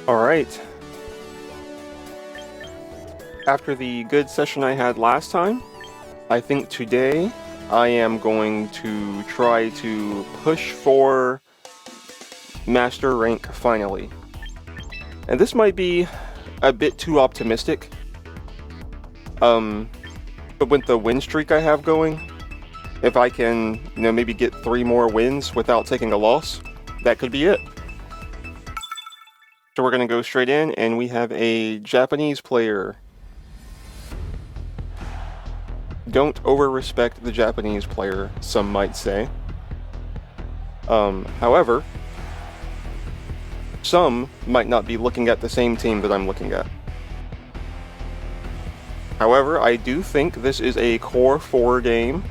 Alright. After the good session I had last time, I think today I am going to try to push for Master rank finally. And this might be a bit too optimistic. But with the win streak I have going, if I can, maybe get 3 more wins without taking a loss, that could be it. So we're going to go straight in, and we have a Japanese player. Don't over-respect the Japanese player, some might say. However, some might not be looking at the same team that I'm looking at. However, I do think this is a Core 4 game.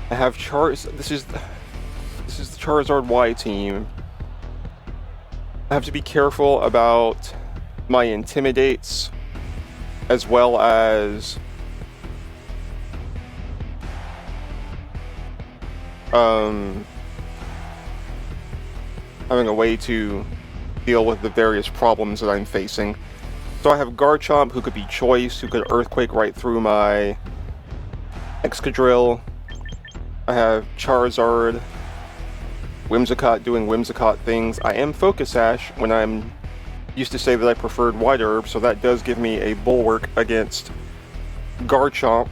I have this is the Charizard Y team. I have to be careful about my intimidates, as well as having a way to deal with the various problems that I'm facing. So I have Garchomp, who could be Choice, who could Earthquake right through my Excadrill. I have Charizard, Whimsicott doing Whimsicott things. I am Focus Sash when I'm used to say that I preferred White Herb, so that does give me a bulwark against Garchomp.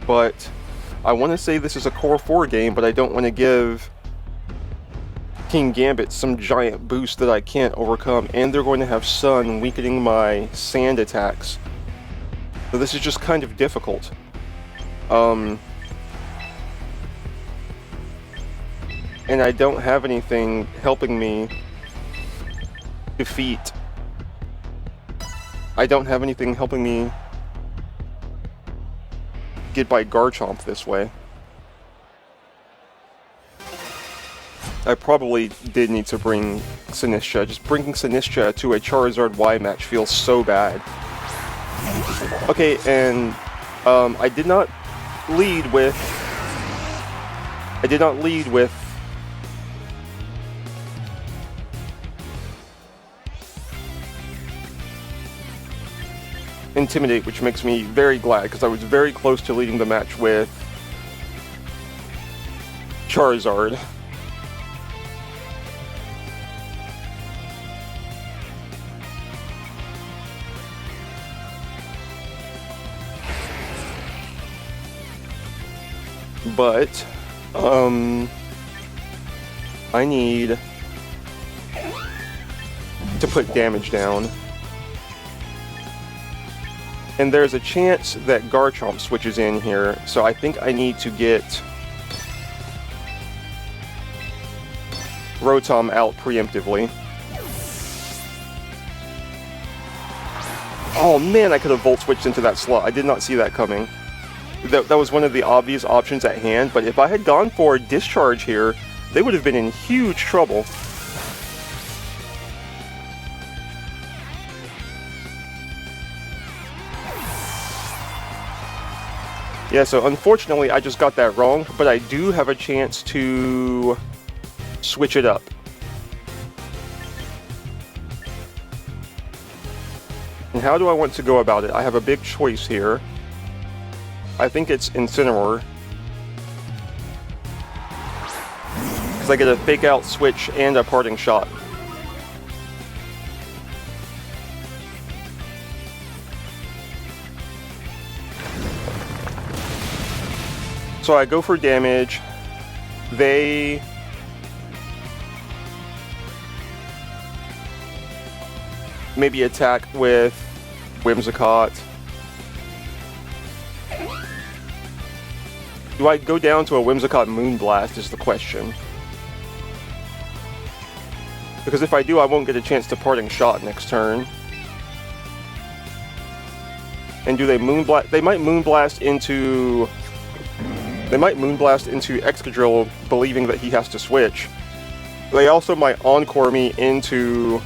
But I want to say this is a Core 4 game, but I don't want to give King Gambit some giant boost that I can't overcome, and they're going to have Sun weakening my Sand attacks. So this is just kind of difficult. And I don't have anything helping me defeat. I don't have anything helping me get by Garchomp this way. I probably did need to bring Sinistcha. Just bringing Sinistcha to a Charizard Y match feels so bad. Okay, and I did not lead with Intimidate, which makes me very glad, because I was very close to leading the match with Charizard. But, I need to put damage down. And there's a chance that Garchomp switches in here, so I think I need to get Rotom out preemptively. Oh man, I could have Volt Switched into that slot. I did not see that coming. That was one of the obvious options at hand, but if I had gone for Discharge here, they would have been in huge trouble. Yeah, so unfortunately I just got that wrong, but I do have a chance to switch it up. And how do I want to go about it? I have a big choice here. I think it's Incineroar, because I get a Fake Out switch and a Parting Shot. So I go for damage. They maybe attack with Whimsicott. Do I go down to a Whimsicott Moonblast is the question. Because if I do, I won't get a chance to Parting Shot next turn. And do they Moonblast? They might Moonblast into Excadrill, believing that he has to switch. They also might Encore me into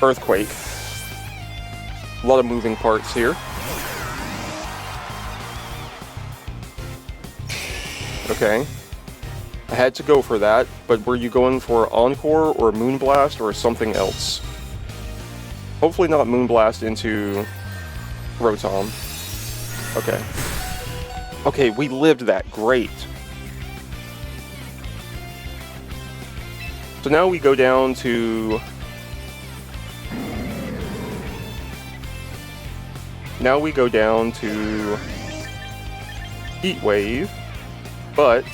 Earthquake. A lot of moving parts here. Okay. I had to go for that, but were you going for Encore or Moonblast or something else? Hopefully not Moonblast into Rotom. Okay. Okay, we lived that. Great. So now we go down to... Now we go down to Heat Wave, but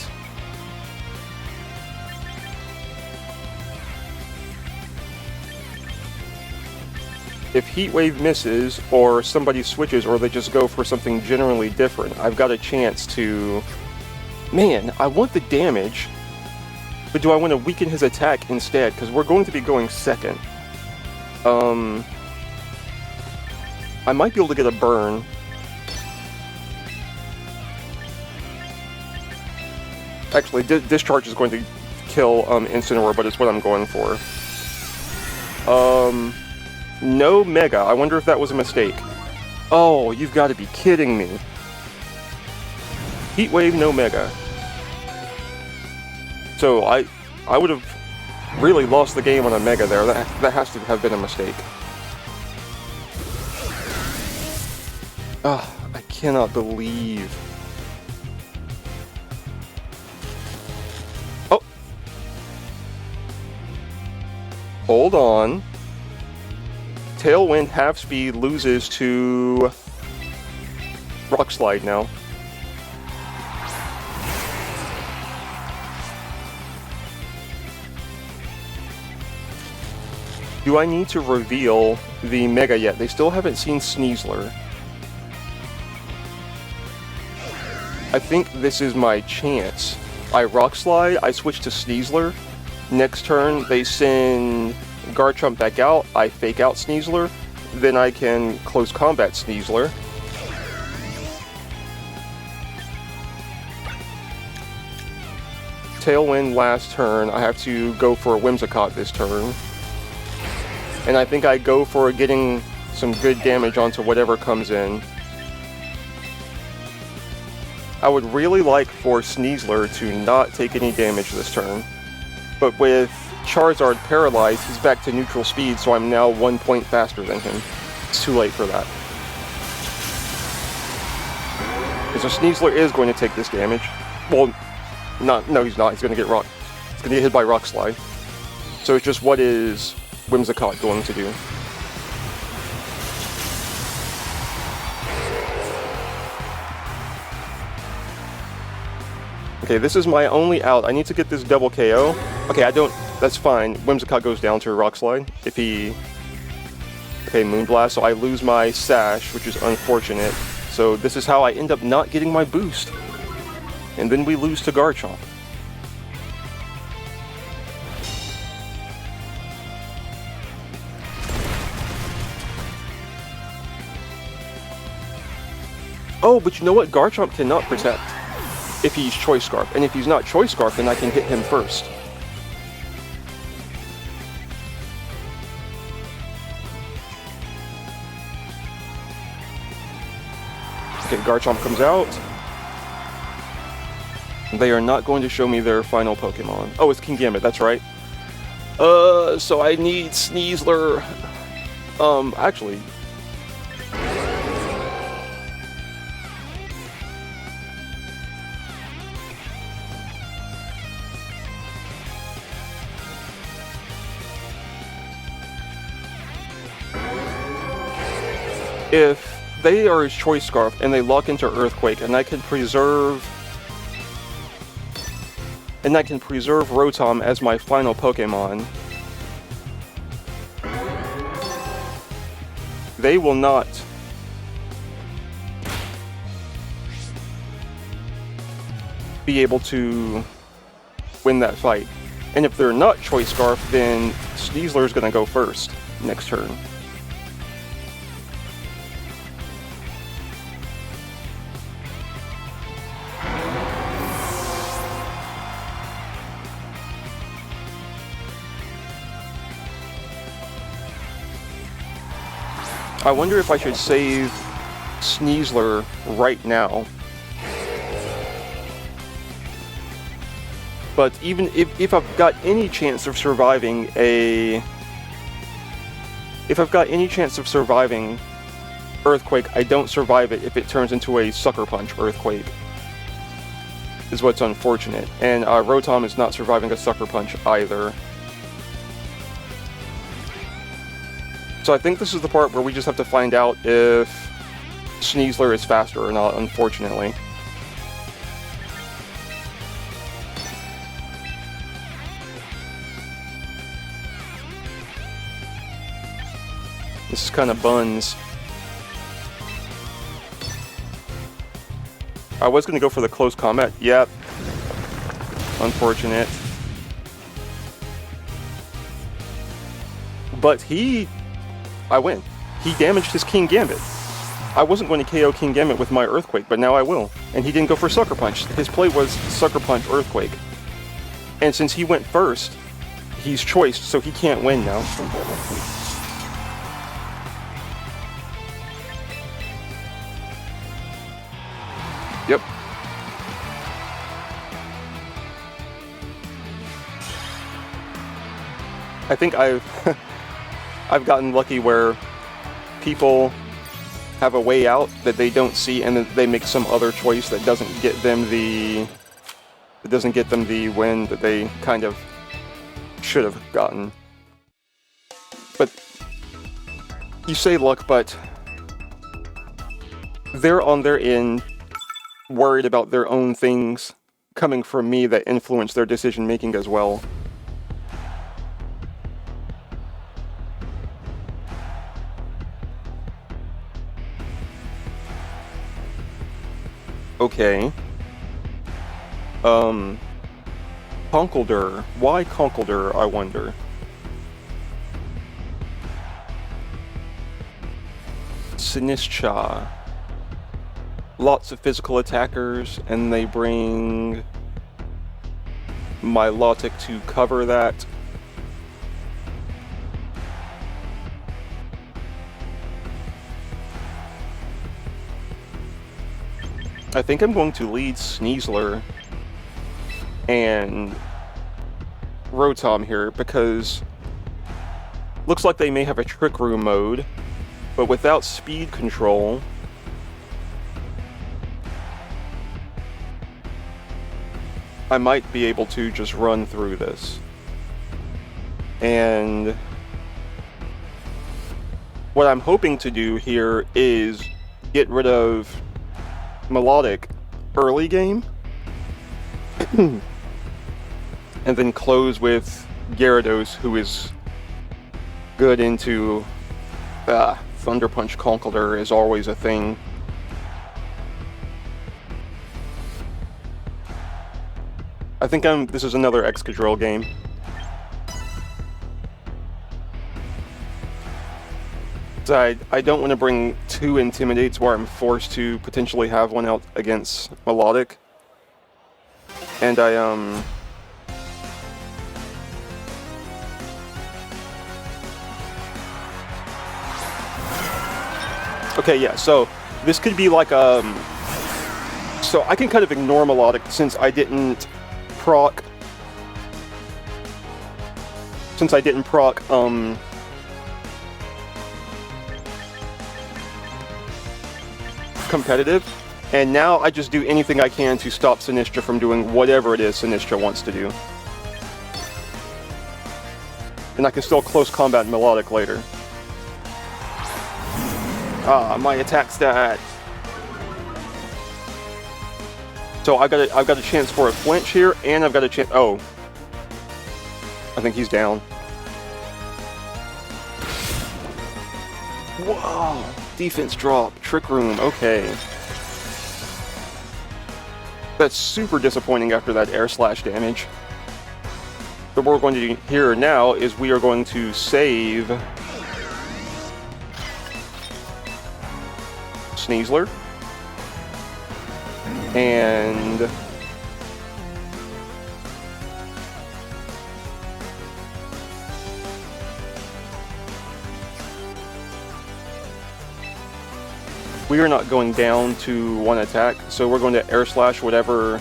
if Heat Wave misses, or somebody switches, or they just go for something generally different, I've got a chance to... Man, I want the damage, but do I want to weaken his attack instead? Because we're going to be going second. I might be able to get a burn. Actually, Discharge is going to kill Incineroar, but it's what I'm going for. No Mega. I wonder if that was a mistake. Oh, you've got to be kidding me. Heat Wave, no Mega. So I would have really lost the game on a Mega there. That has to have been a mistake. Ah, I cannot believe. Oh. Hold on. Tailwind half speed loses to Rock Slide now. Do I need to reveal the Mega yet? They still haven't seen Sneasler. I think this is my chance. I Rock Slide, I switch to Sneasler. Next turn, they send Garchomp back out, I fake out Sneasler. Then I can close combat Sneasler. Tailwind last turn, I have to go for a Whimsicott this turn. And I think I go for getting some good damage onto whatever comes in. I would really like for Sneasler to not take any damage this turn. But with Charizard paralyzed, he's back to neutral speed, so I'm now 1 point faster than him. It's too late for that. So Sneasler is going to take this damage. Well, no he's not. He's going to get He's going to get hit by Rock Slide. So it's just what is Whimsicott going to do? Okay, this is my only out. I need to get this double KO. Okay, that's fine. Whimsicott goes down to Rock Slide if he... Okay, Moonblast, so I lose my Sash, which is unfortunate. So this is how I end up not getting my boost. And then we lose to Garchomp. Oh, but you know what? Garchomp cannot protect if he's Choice Scarf. And if he's not Choice Scarf, then I can hit him first. Okay, Garchomp comes out. They are not going to show me their final Pokemon. Oh, it's Kingambit, that's right. So I need Sneasler. Actually... If they are his Choice Scarf and they lock into Earthquake, and I can preserve Rotom as my final Pokemon, they will not be able to win that fight. And if they're not Choice Scarf, then Sneasler is going to go first next turn. I wonder if I should save Sneasler right now. But even if I've got any chance of surviving Earthquake, I don't survive it if it turns into a Sucker Punch Earthquake. Is what's unfortunate. And Rotom is not surviving a Sucker Punch either. So I think this is the part where we just have to find out if Sneasler is faster or not, unfortunately. This is kind of buns. I was going to go for the close combat. Yep. Unfortunate. But I win. He damaged his King Gambit. I wasn't going to KO King Gambit with my Earthquake, but now I will. And he didn't go for Sucker Punch. His play was Sucker Punch Earthquake. And since he went first, he's choiced, so he can't win now. Yep. I think I've gotten lucky where people have a way out that they don't see, and then they make some other choice that doesn't get them the win that they kind of should have gotten. But you say luck, but they're on their end worried about their own things coming from me that influence their decision making as well. Okay. Conkeldurr. Why Conkeldurr, I wonder? Sinistcha. Lots of physical attackers, and they bring Milotic to cover that. I think I'm going to lead Sneasler and Rotom here because looks like they may have a Trick Room mode, but without speed control, I might be able to just run through this. And what I'm hoping to do here is get rid of Milotic early game and then close with Gyarados, who is good into Thunder Punch. Conkeldurr is always a thing. I think this is another Excadrill game. So I don't want to bring two Intimidates where I'm forced to potentially have one out against Milotic. And okay, yeah, so this could be like so I can kind of ignore Milotic since I didn't proc competitive, and now I just do anything I can to stop Sinistcha from doing whatever it is Sinistcha wants to do. And I can still close combat Milotic later. Ah, my attack stat. So I've got a chance for a flinch here, and I've got a chance. Oh, I think he's down. Whoa! Defense drop, Trick Room. Okay, that's super disappointing after that air slash damage. But what we're going to do here now is we are going to save Sneasler. And we are not going down to one attack, so we're going to air slash whatever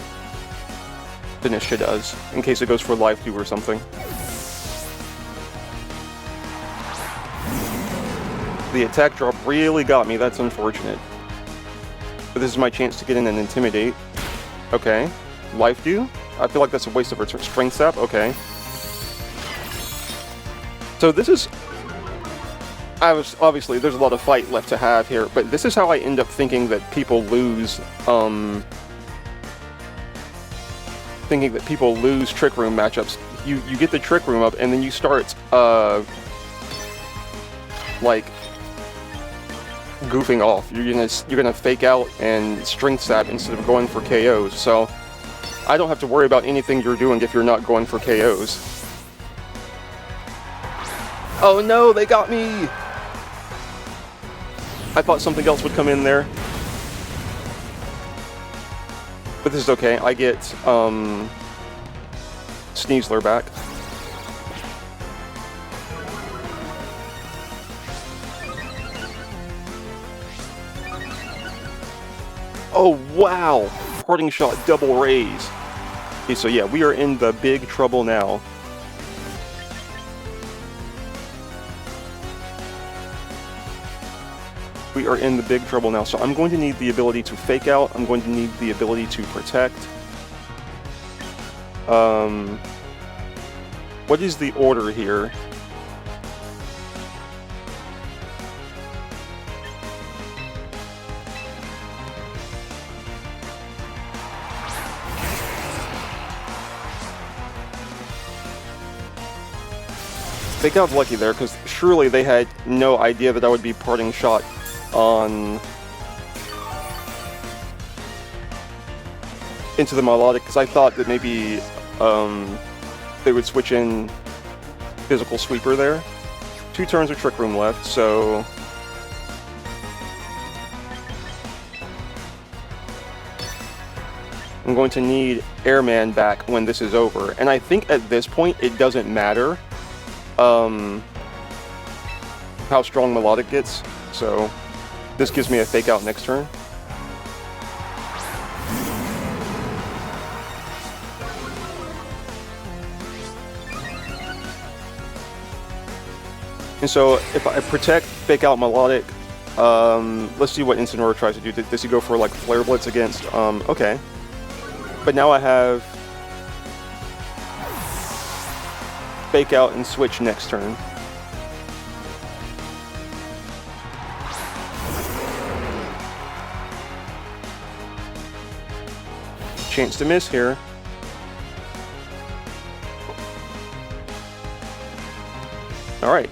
Finisha does, in case it goes for life do or something. The attack drop really got me, that's unfortunate. But this is my chance to get in and intimidate. Okay. Life do? I feel like that's a waste of return. Strength sap? Okay. So this is... obviously, there's a lot of fight left to have here, but this is how I end up thinking that people lose, Trick Room matchups. You get the Trick Room up, and then you start, like, goofing off. You're gonna fake out and strength sap instead of going for KOs, so I don't have to worry about anything you're doing if you're not going for KOs. Oh no, they got me! I thought something else would come in there. But this is okay, I get, Sneasler back. Oh wow! Parting shot, double raise. Okay, so yeah, we are in the big trouble now. We are in the big trouble now, so I'm going to need the ability to fake out, I'm going to need the ability to protect. What is the order here? They got lucky there, because surely they had no idea that I would be parting shot on into the melodic, because I thought that maybe they would switch in physical sweeper there. 2 turns of Trick Room left, so I'm going to need Airman back when this is over, and I think at this point it doesn't matter how strong melodic gets, so this gives me a fake out next turn. And so if I protect, fake out melodic, let's see what Incineroar tries to do. Does he go for like Flare Blitz against, okay. But now I have fake out and switch next turn. Chance to miss here. All right.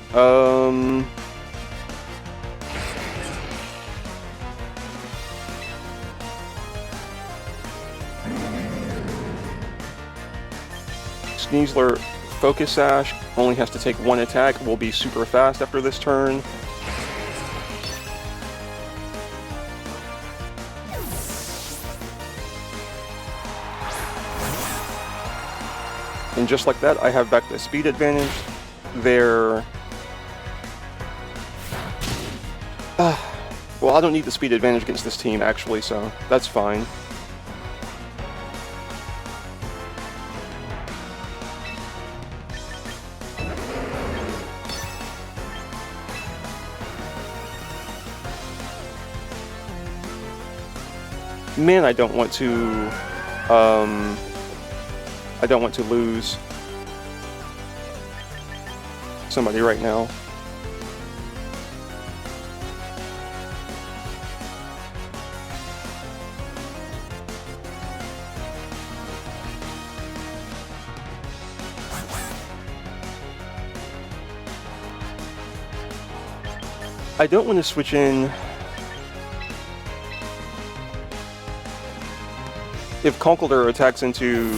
Sneasler Focus Sash only has to take 1 attack. Will be super fast after this turn. And just like that, I have back the speed advantage. There. Well, I don't need the speed advantage against this team, actually, so that's fine. Man, I don't want to lose somebody right now. I don't want to switch in. If Conkeldurr attacks into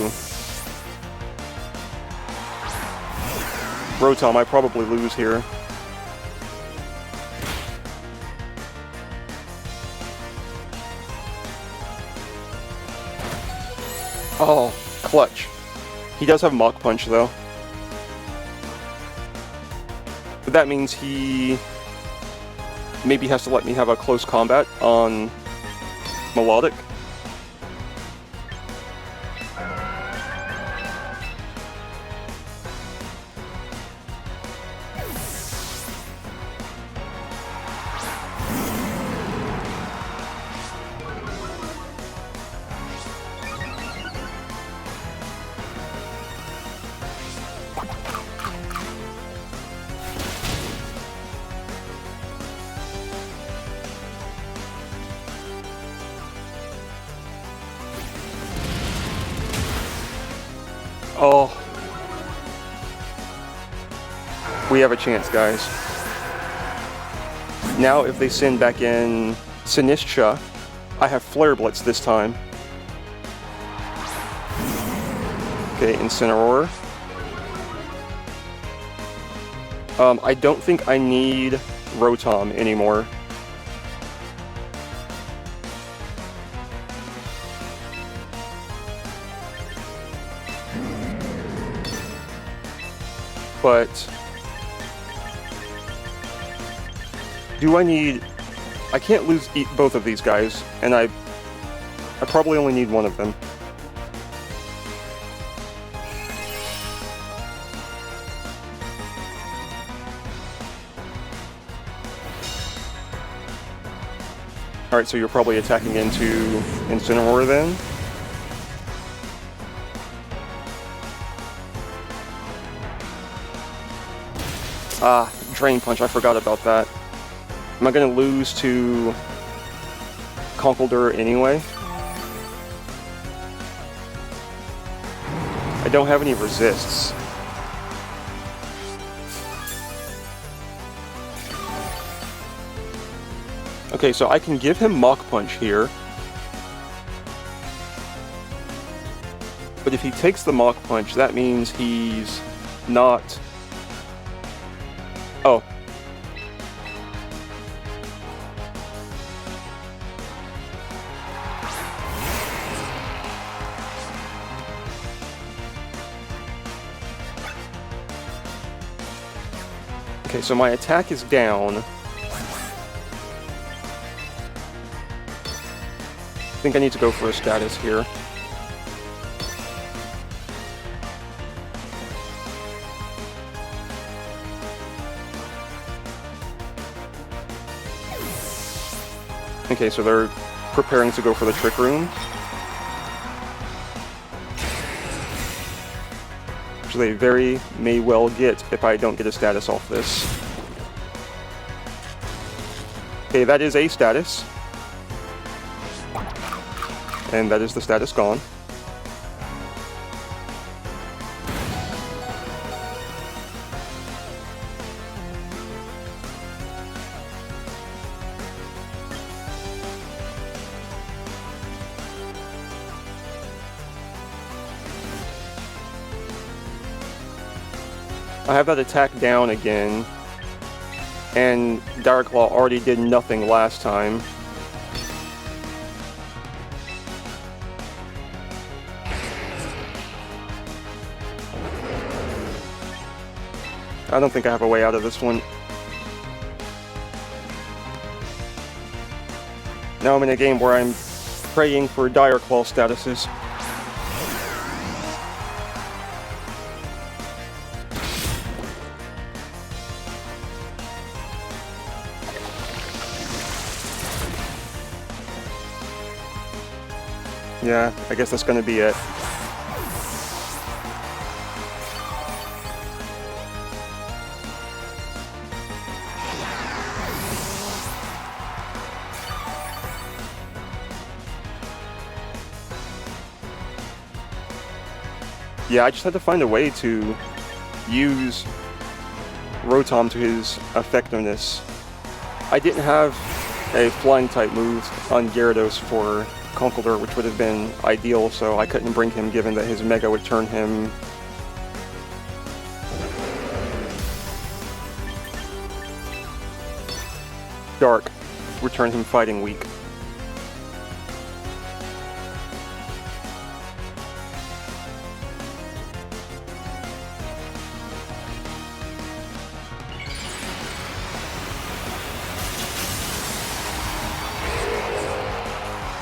Rotom, I probably lose here. Oh, clutch. He does have Mach Punch though. But that means he maybe has to let me have a close combat on Melodic. Oh. We have a chance, guys. Now, if they send back in Sinistcha, I have Flare Blitz this time. Okay, Incineroar. I don't think I need Rotom anymore. But do I need... I can't lose both of these guys, and I probably only need one of them. Alright, so you're probably attacking into Incineroar then? Ah, Drain Punch, I forgot about that. Am I going to lose to Conkeldurr anyway? I don't have any resists. Okay, so I can give him Mach Punch here. But if he takes the Mach Punch, that means he's not... Oh. Okay, so my attack is down. I think I need to go for a status here. Okay, so they're preparing to go for the Trick Room. Which they very may well get if I don't get a status off this. Okay, that is a status. And that is the status gone. I have that attack down again, and Dire Claw already did nothing last time. I don't think I have a way out of this one. Now I'm in a game where I'm praying for Dire Claw statuses. Yeah, I guess that's gonna be it. Yeah, I just had to find a way to use Rotom to his effectiveness. I didn't have a flying type move on Gyarados for Conkeldurr, which would have been ideal, so I couldn't bring him given that his Mega would turn him dark, would turn him fighting weak.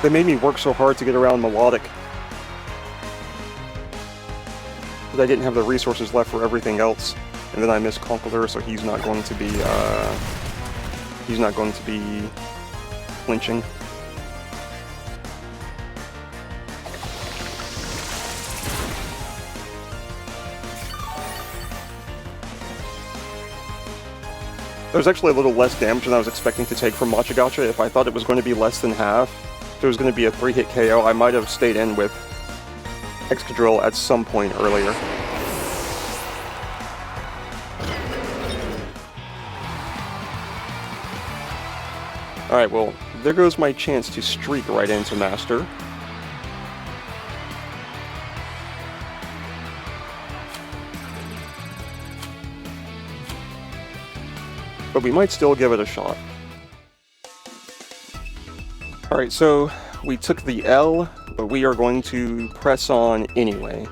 They made me work so hard to get around Melodic that I didn't have the resources left for everything else. And then I missed Conqueror, so he's not going to be flinching. There's actually a little less damage than I was expecting to take from Machagacha. If I thought it was going to be less than half, if it was going to be a 3-hit KO, I might have stayed in with Excadrill at some point earlier. Alright, well, there goes my chance to streak right into Master. But we might still give it a shot. Alright, so we took the L, but we are going to press on anyway.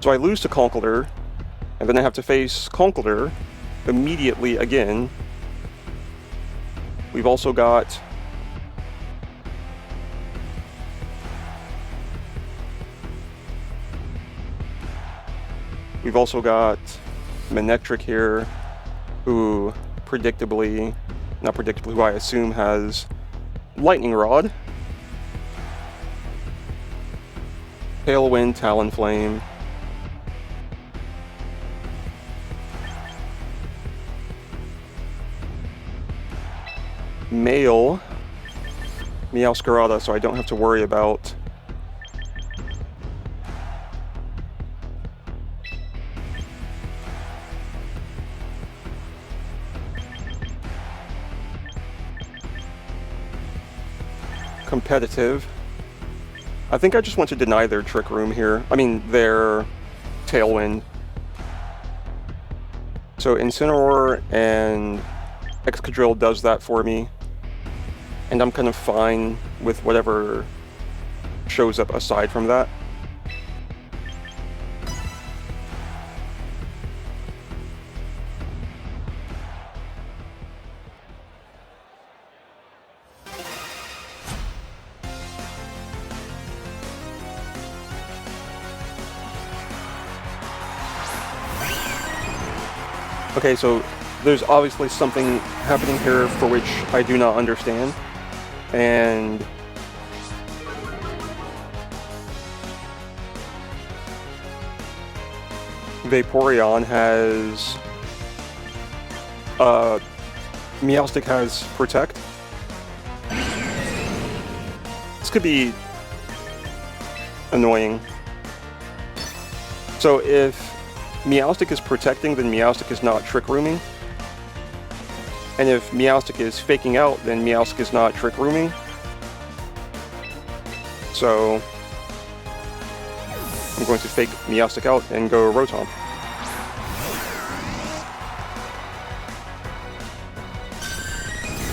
So I lose to Conkeldurr, and then I have to face Conkeldurr immediately again. We've also got Manectric here, who who I assume has Lightning Rod, Tailwind, Talonflame, Male, Meowscarada, so I don't have to worry about competitive. I think I just want to deny their Trick Room here. I mean, their Tailwind. So Incineroar and Excadrill does that for me. And I'm kind of fine with whatever shows up aside from that. Okay, so there's obviously something happening here for which I do not understand, and Vaporeon has Meowstic has Protect. This could be annoying. So if Meowstic is protecting, then Meowstic is not Trick Rooming. And if Meowstic is faking out, then Meowstic is not Trick Rooming. So I'm going to fake Meowstic out and go Rotom.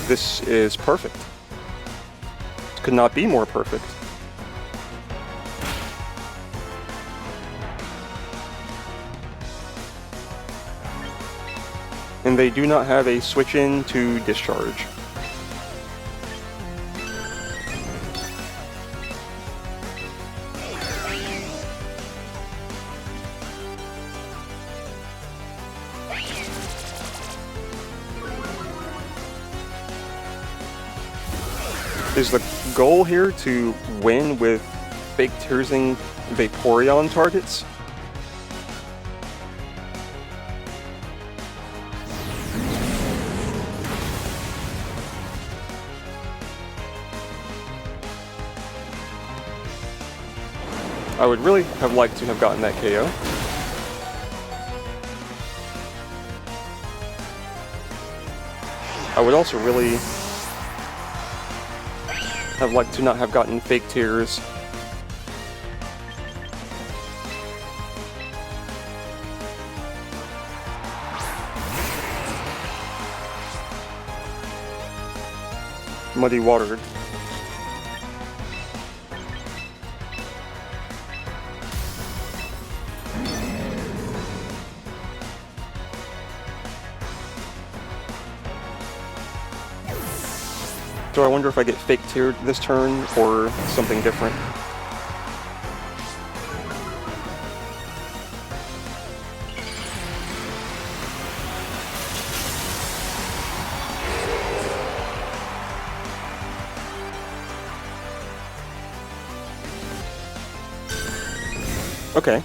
This is perfect. This could not be more perfect. And they do not have a switch in to discharge. Is the goal here to win with fake Tearsing Vaporeon targets? I would really have liked to have gotten that KO. I would also really have liked to not have gotten fake tears. Muddy watered. So I wonder if I get fake tiered this turn or something different. Okay.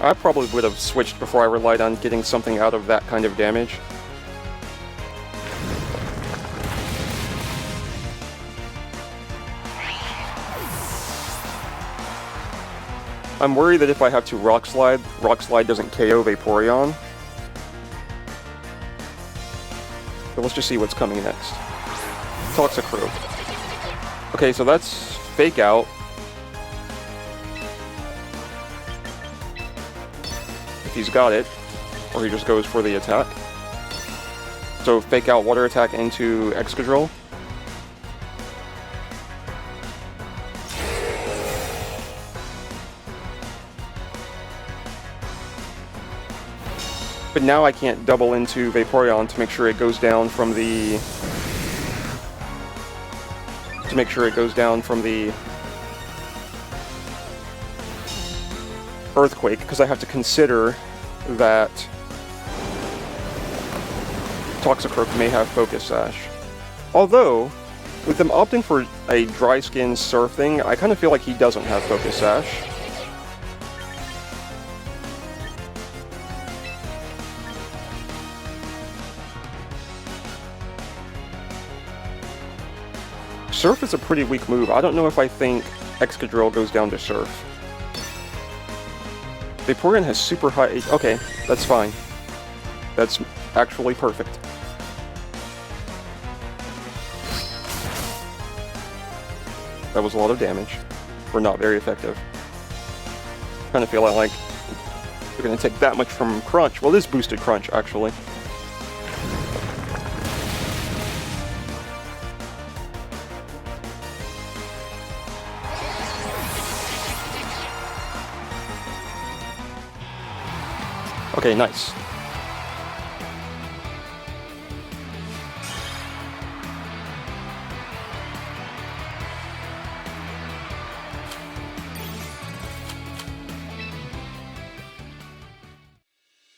I probably would have switched before I relied on getting something out of that kind of damage. I'm worried that if I have to Rock Slide doesn't KO Vaporeon. But let's just see what's coming next. Toxicroak. Okay, so that's Fake Out. If he's got it, or he just goes for the attack. So Fake Out Water Attack into Excadrill. But now I can't double into Vaporeon to make sure it goes down from the... Earthquake, because I have to consider that Toxicroak may have Focus Sash. Although, with them opting for a Dry Skin Surf thing, I kind of feel like he doesn't have Focus Sash. Surf is a pretty weak move. I don't know if I think Excadrill goes down to Surf. Vaporeon has super high... Okay, that's fine. That's actually perfect. That was a lot of damage. We're not very effective. Kind of feel like we're going to take that much from Crunch. Well, this boosted Crunch, actually. Okay, nice.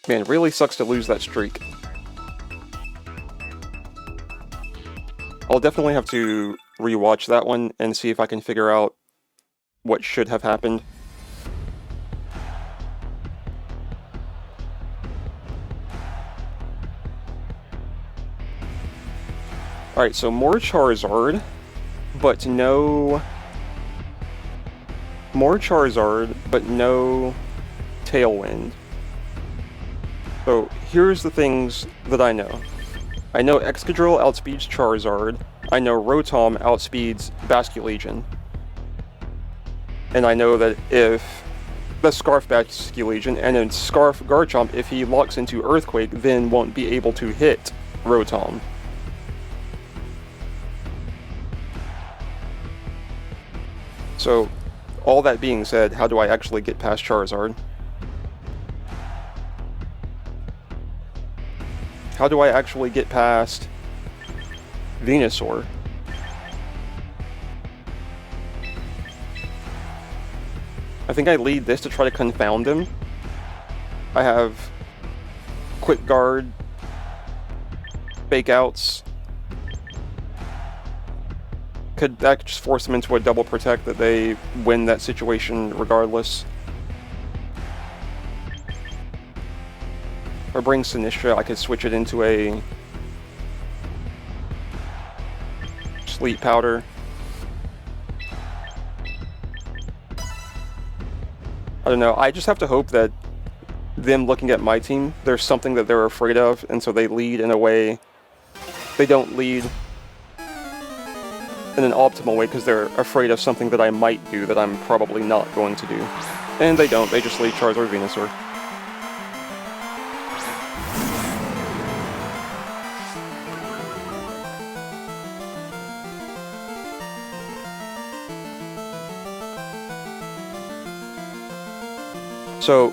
Man, it really sucks to lose that streak. I'll definitely have to rewatch that one and see if I can figure out what should have happened. Alright, so more Charizard, but no... More Charizard, but no Tailwind. So, here's the things that I know. I know Excadrill outspeeds Charizard. I know Rotom outspeeds Basculegion. And I know that if... the Scarf Basculegion, and then Scarf Garchomp, if he locks into Earthquake, then won't be able to hit Rotom. So, all that being said, how do I actually get past Charizard? How do I actually get past Venusaur? I think I lead this to try to confound him. I have Quick Guard, Fake Outs. Could that just force them into a double protect that they win that situation regardless? Or bring Sinistcha, I could switch it into a Sleep Powder. I don't know, I just have to hope that them looking at my team, there's something that they're afraid of, and so they lead in a way... They don't lead in an optimal way because they're afraid of something that I might do that I'm probably not going to do. And they don't, they just lead Charizard Venusaur. So,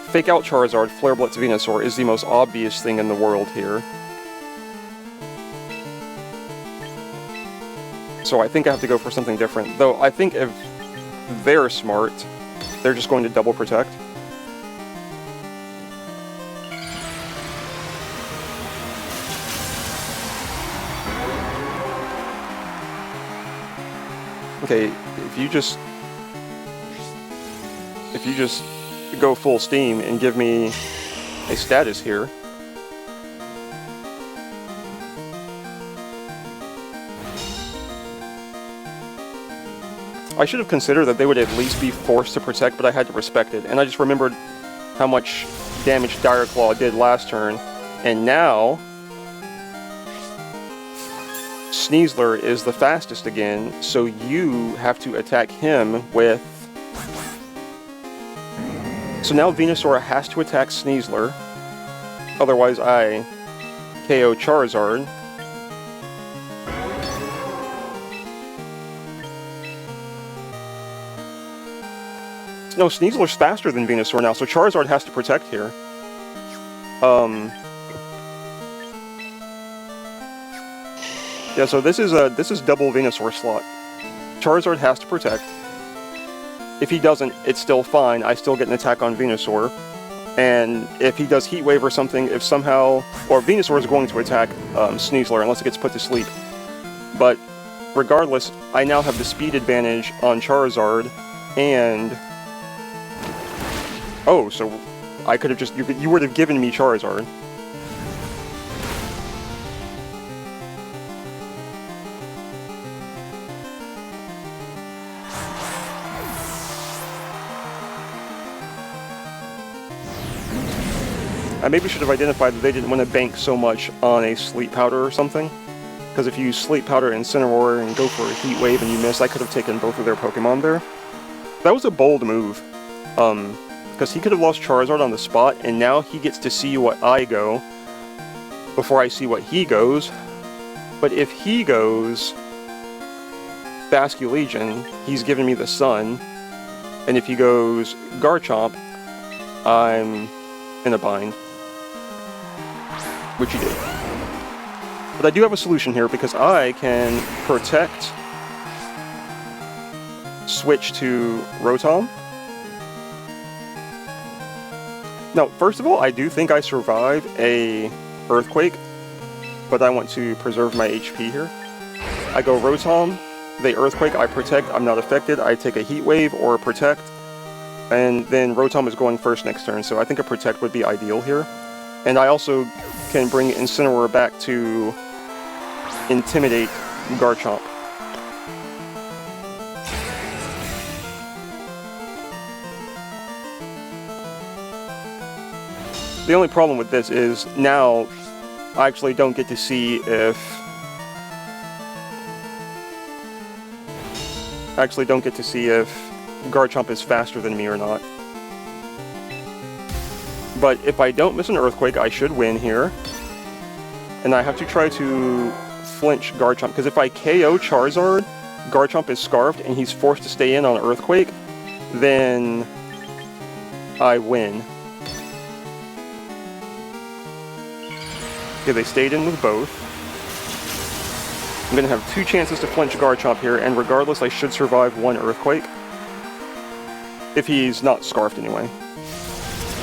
fake out Charizard, Flare Blitz Venusaur is the most obvious thing in the world here. So I think I have to go for something different. Though I think if they're smart, they're just going to double protect. Okay, if you just go full steam and give me a status here. I should have considered that they would at least be forced to protect, but I had to respect it. And I just remembered how much damage Dire Claw did last turn. And now Sneasler is the fastest again, so you have to attack him with... So now Venusaur has to attack Sneasler, otherwise I KO Charizard. No, Sneasler's faster than Venusaur now, so Charizard has to protect here. Yeah, so this is double Venusaur slot. Charizard has to protect. If he doesn't, it's still fine. I still get an attack on Venusaur. And if he does Heat Wave or something, if somehow... Or Venusaur is going to attack Sneasler unless it gets put to sleep. But regardless, I now have the speed advantage on Charizard, and... Oh, so I could have just... You would have given me Charizard. I maybe should have identified that they didn't want to bank so much on a Sleep Powder or something. Because if you use Sleep Powder and Incineroar and go for a Heat Wave and you miss, I could have taken both of their Pokemon there. That was a bold move. Because he could have lost Charizard on the spot, and now he gets to see what I go before I see what he goes. But if he goes Basculegion, he's giving me the Sun. And if he goes Garchomp, I'm in a bind. Which he did. But I do have a solution here, because I can protect, switch to Rotom. Now, first of all, I do think I survive a Earthquake, but I want to preserve my HP here. I go Rotom, they Earthquake, I protect, I'm not affected, I take a Heat Wave or a Protect, and then Rotom is going first next turn, so I think a Protect would be ideal here. And I also can bring Incineroar back to intimidate Garchomp. The only problem with this is now I actually don't get to see if... Garchomp is faster than me or not. But if I don't miss an Earthquake, I should win here. And I have to try to flinch Garchomp, because if I KO Charizard, Garchomp is Scarfed and he's forced to stay in on Earthquake, then I win. Okay, they stayed in with both. I'm going to have 2 chances to flinch Garchomp here, and regardless, I should survive 1 Earthquake. If he's not Scarfed, anyway.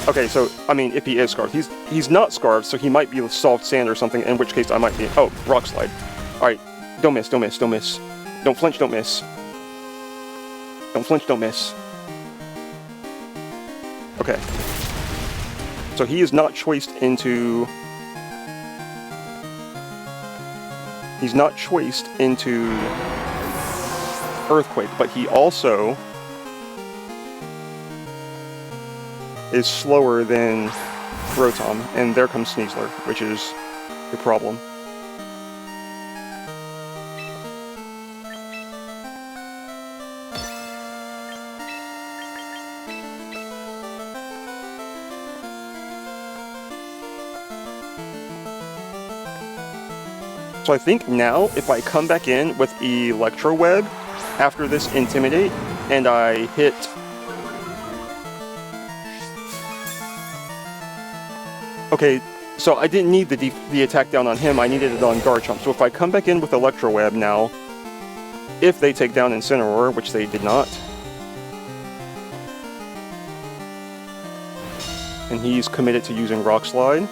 Okay, so, I mean, if he is Scarfed. He's not Scarfed, so he might be Soft Sand or something, in which case I might be... Oh, Rock Slide. Alright, don't miss, don't miss, don't miss. Don't flinch, don't miss. Don't flinch, don't miss. Okay. So he is not choiced into... He's not choiced into Earthquake, but he also is slower than Rotom, and there comes Sneasler, which is the problem. So I think now, if I come back in with Electro Web after this Intimidate, and I hit Okay, so I didn't need the attack down on him, I needed it on Garchomp. So if I come back in with Electro Web now, if they take down Incineroar, which they did not, and he's committed to using Rock Slide.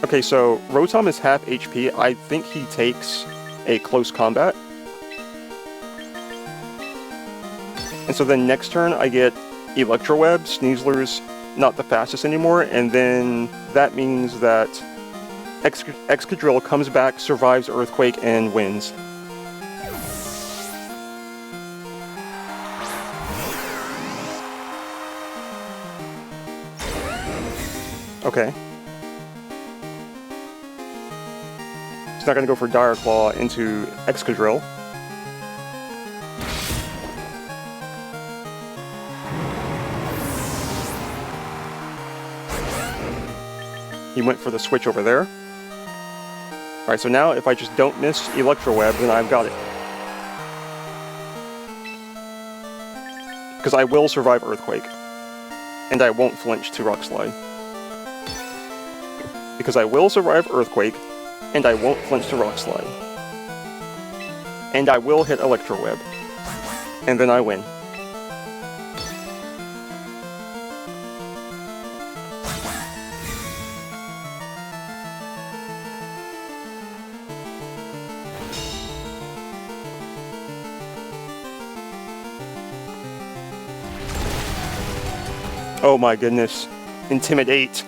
Okay, so Rotom is half HP. I think he takes a close combat. And so then next turn I get Electro Web. Sneasler's not the fastest anymore, and then that means that Excadrill comes back, survives Earthquake, and wins. Okay. He's not going to go for Dire Claw into Excadrill. He went for the switch over there. Alright, so now if I just don't miss Electro Web, then I've got it. Because I will survive Earthquake. And I won't flinch to Rock Slide. Because I will survive Earthquake, and I won't flinch to Rock Slide. And I will hit Electro Web. And then I win. Oh my goodness. Intimidate.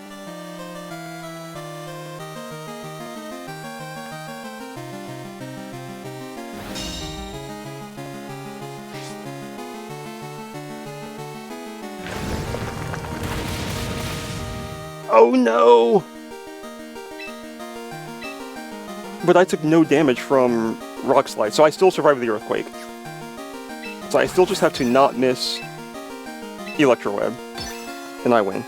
Oh no! But I took no damage from Rock Slide, so I still survived the Earthquake. So I still just have to not miss Electro Web, and I win.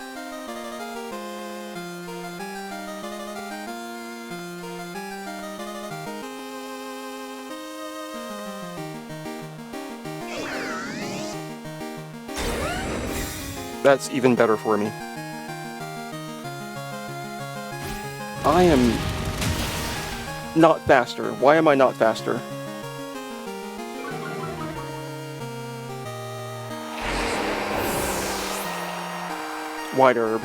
That's even better for me. I am not faster. Why am I not faster? Wide Herb.